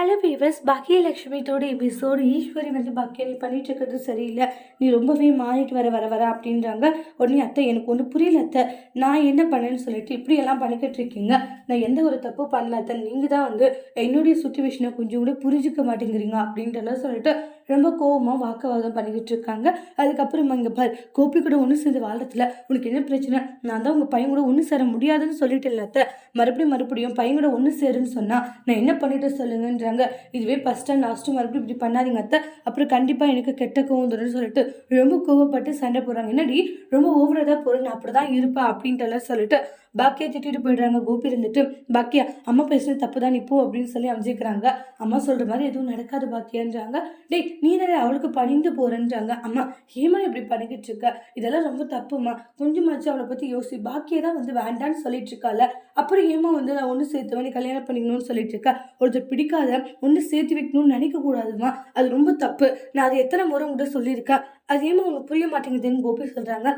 Hello viewers, பாக்கியலட்சுமியோட episode Eswari வந்து பாக்கியா நீ பண்ணிட்டு இருக்கிறது சரியில்லை, நீ ரொம்பவே மாறிட்டு வர அப்படின்றாங்க. உடனே அத்தை எனக்கு ஒன்று புரியல அத்தை, நான் என்ன பண்ணேன்னு சொல்லிட்டு இப்படியெல்லாம் பண்ணிக்கிட்டு இருக்கீங்க, நான் எந்த ஒரு தப்பு பண்ணல அத்தை, நீங்கள் தான் வந்து என்னுடைய சுச்சுவேஷனை கொஞ்சம் கூட புரிஞ்சுக்க மாட்டேங்கிறீங்க அப்படின்றலாம் சொல்லிட்டு ரொம்ப கோபமாக வாக்குவாதம் பண்ணிக்கிட்டு இருக்காங்க. அதுக்கப்புறமா இங்கே பார், கோபி கூட ஒன்று சேர்ந்து வாழ்றதுல உனக்கு என்ன பிரச்சனை, நான் தான் உங்கள் பையன் கூட ஒன்று சேர முடியாதுன்னு சொல்லிட்டு இல்லை அத்தை, மறுபடியும் பையன் கூட ஒன்று சேருன்னு சொன்னால் நான் என்ன பண்ணிட்டு சொல்லுங்கன்றாங்க. இதுவே ஃபர்ஸ்ட் அண்ட் லாஸ்ட்டு மறுபடியும் இப்படி பண்ணாதீங்க அத்தை, அப்புறம் கண்டிப்பாக எனக்கு கெட்ட கோவம் தரும்னு சொல்லிட்டு ரொம்ப கோவப்பட்டு சண்டை போடுறாங்க. என்னடி ரொம்ப ஓவராக தான் போகிறேன், நான் அப்படி தான் இருப்பேன் அப்படின்ட்டு சொல்லிட்டு பாக்கியா திட்டிட்டு போயிடுறாங்க. கோபி இருந்துட்டு பாக்கியா அம்மா பேசுறது தப்பு தான் இப்போ அப்படின்னு சொல்லி அமைச்சிக்கிறாங்க. அம்மா சொல்கிற மாதிரி எதுவும் நடக்காது பாக்கியான்றாங்க. டேய் நீ தானே அவளுக்கு பணிந்து போறேன்றாங்க. அம்மா ஏமா இப்படி பண்ணிக்கிட்டு இருக்க, இதெல்லாம் ரொம்ப தப்புமா, கொஞ்சமாச்சு அவளை பற்றி யோசி, பாக்கியா தான் வந்து வேண்டான்னு சொல்லிட்டு இருக்கால, அப்புறம் ஏமா வந்து நான் ஒன்று சேர்த்து நீ கல்யாணம் பண்ணிக்கணும்னு சொல்லிட்டு இருக்கா, ஒருத்தர் பிடிக்காத ஒன்று சேர்த்து வைக்கணும்னு நினைக்க கூடாதுமா, அது ரொம்ப தப்பு, நான் அதை எத்தனை முறை உங்கள்கிட்ட சொல்லியிருக்கேன், அது ஏமா உங்களுக்கு புரிய மாட்டேங்குதுன்னு கோபி சொல்கிறாங்க.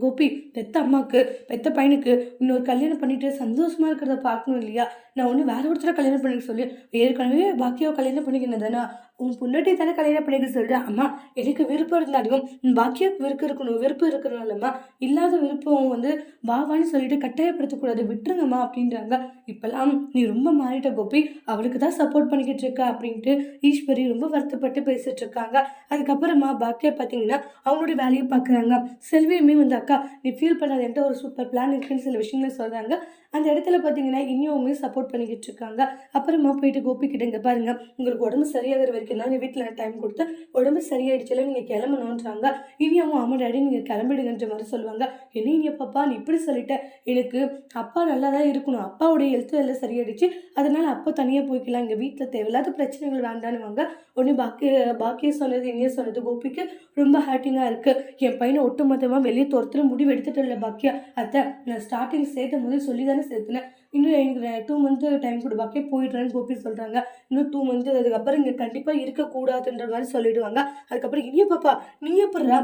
கோபி பெத்த அம்மாவுக்கு பெத்த பையனுக்கு இன்னொரு கல்யாணம் பண்ணிட்டு சந்தோஷமா இருக்கிறத பார்க்கணும் இல்லையா, நான் ஒன்று வேற ஒருத்தர கல்யாணம் பண்ணிக்க சொல்லி ஏற்கனவே பாக்கியாவை கல்யாணம் பண்ணிக்கணும் தானே, உன் பொண்ணாட்டி தானே கல்யாணம் பண்ணிக்க சொல்கிறேன். அம்மா எனக்கு விருப்பம் இருந்தாலும் பாக்கியாவுக்கு விருப்பம் இருக்கணும் இல்லைம்மா, இல்லாத விருப்பம் வந்து வாவான்னு சொல்லிட்டு கட்டாயப்படுத்தக்கூடாது, விட்டுருங்கம்மா அப்படின்றாங்க. இப்பெல்லாம் நீ ரொம்ப மாறிட்ட கோபி, அவளுக்கு தான் சப்போர்ட் பண்ணிக்கிட்டு இருக்க அப்படின்ட்டு ஈஸ்வரி ரொம்ப வருத்தப்பட்டு பேசிட்டு இருக்காங்க. அதுக்கப்புறமா பாக்கியா பார்த்தீங்கன்னா அவங்களுடைய வேலையை பார்க்குறாங்க. செல்வியுமே வந்து அக்கா நீ ஃபீல் பண்ணாத, என்கிட்ட ஒரு சூப்பர் பிளான் இருக்குன்னு சில விஷயங்கள் சொல்கிறாங்க. அந்த இடத்துல பார்த்தீங்கன்னா இனியுமே சப்போர்ட் பண்ணிக்கிட்டு இருக்காங்க. அப்புறமா போயிட்டு கோபி கிட்ட இங்கே பாருங்க, உங்களுக்கு உடம்பு சரியாகிற வரைக்கும் தான் வீட்டில் டைம் கொடுத்து உடம்பு சரியாயிடுச்சுல நீங்கள் கிளம்பணுன்றாங்க. இனியாவும் ஆமாம் டாடி நீங்கள் கிளம்பிடுங்கன்ற மாதிரி சொல்லுவாங்க. என்ன இனியா பாப்பா நீ இப்படி சொல்லிட்ட, எனக்கு அப்பா நல்லா தான் இருக்கணும், அப்பாவுடைய ஹெல்த்து எல்லாம் சரியாயிடுச்சு, அதனால அப்பா தனியாக போய்க்கலாம், இங்கே வீட்டில் தேவையில்லாத பிரச்சனைகள் வேண்டானுவாங்க. உடனே பாக்கிய சொன்னது இனியா சொன்னது கோபிக்கு ரொம்ப ஹாட்டிங்காக இருக்குது. என் பையனை ஒட்டுமொத்தமாக வெளியே துரத்துற முடிவு எடுத்துட்டு இல்லை பாக்கியா, அத்தை நான் ஸ்டார்டிங் சேர்த்த போது சொல்லி தானே சேர்த்துனேன், இன்னும் எனக்கு 2 மந்த்து டைம் கொடு பாக்கியா போயிடுறேன்னு கோபி சொல்கிறாங்க. இன்னும் 2 மந்த்து அதுக்கப்புறம் இங்கே கண்டிப்பாக இருக்கக்கூடாதுன்ற மாதிரி சொல்லிடுவாங்க. அதுக்கப்புறம் இனியா பாப்பா நீ எப்படிடா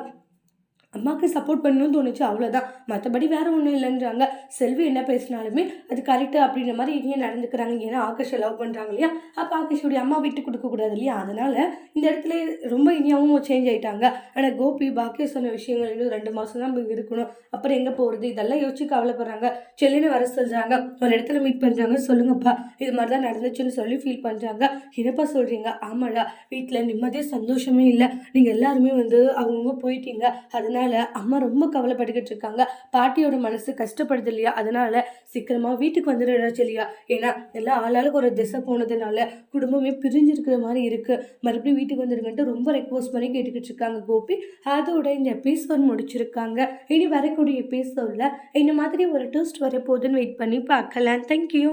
அம்மாவுக்கு சப்போர்ட் பண்ணணும்னு தோணுச்சு, அவ்வளோதான், மற்றபடி வேறு ஒன்றும் இல்லைன்றாங்க. செல்வி என்ன பேசினாலுமே அது கரெக்டு அப்படின்ற மாதிரி இனியே நடந்துக்கிறாங்க. ஏன்னா ஆகாஷை லவ் பண்ணுறாங்க இல்லையா, அப்போ ஆகாஷோடைய அம்மா விட்டு கொடுக்கக்கூடாது இல்லையா, அதனால் இந்த இடத்துல ரொம்ப இனியாவும் சேஞ்ச் ஆகிட்டாங்க. ஆனால் கோபி பாக்கிய சொன்ன விஷயங்கள் இன்னும் 2 மாதம் தான் இருக்கணும், அப்புறம் எங்கே போகிறது இதெல்லாம் யோசிச்சு கவலைப்படுறாங்க. செல்லின்னு வர சொல்கிறாங்க, ஒரு இடத்துல மீட் பண்ணுறாங்க. சொல்லுங்கப்பா இது மாதிரி தான் நடந்துச்சுன்னு சொல்லி ஃபீல் பண்ணுறாங்க. என்னப்பா சொல்கிறீங்க, ஆமாடா வீட்டில் நிம்மதியாக சந்தோஷமே இல்லை, நீங்கள் எல்லாருமே வந்து அவங்க போயிட்டீங்க, அதனால அம்மா ரொம்ப கவலைப்பட்டுக்கிட்டு இருக்காங்க, பாட்டியோட மனசு கஷ்டப்படுது இல்லையா, அதனால சீக்கிரமா வீட்டுக்கு வந்துடுறாச்சு இல்லையா, ஏன்னா எல்லா ஆளாளுக்கு ஒரு திசை போனதுனால குடும்பமே பிரிஞ்சிருக்கிற மாதிரி இருக்கு, மறுபடியும் வீட்டுக்கு வந்துடுங்கன்ட்டு ரொம்ப ரெக்வஸ்ட் பண்ணி கேட்டுக்கிட்டு இருக்காங்க கோபி. அதோட இந்த எபிசோட் முடிச்சிருக்காங்க. இனி வரக்கூடிய எபிசோட்ல இந்த மாதிரி ஒரு ட்விஸ்ட் வரப்போகுதுன்னு வெயிட் பண்ணி பார்க்கலாம். தேங்க்யூ.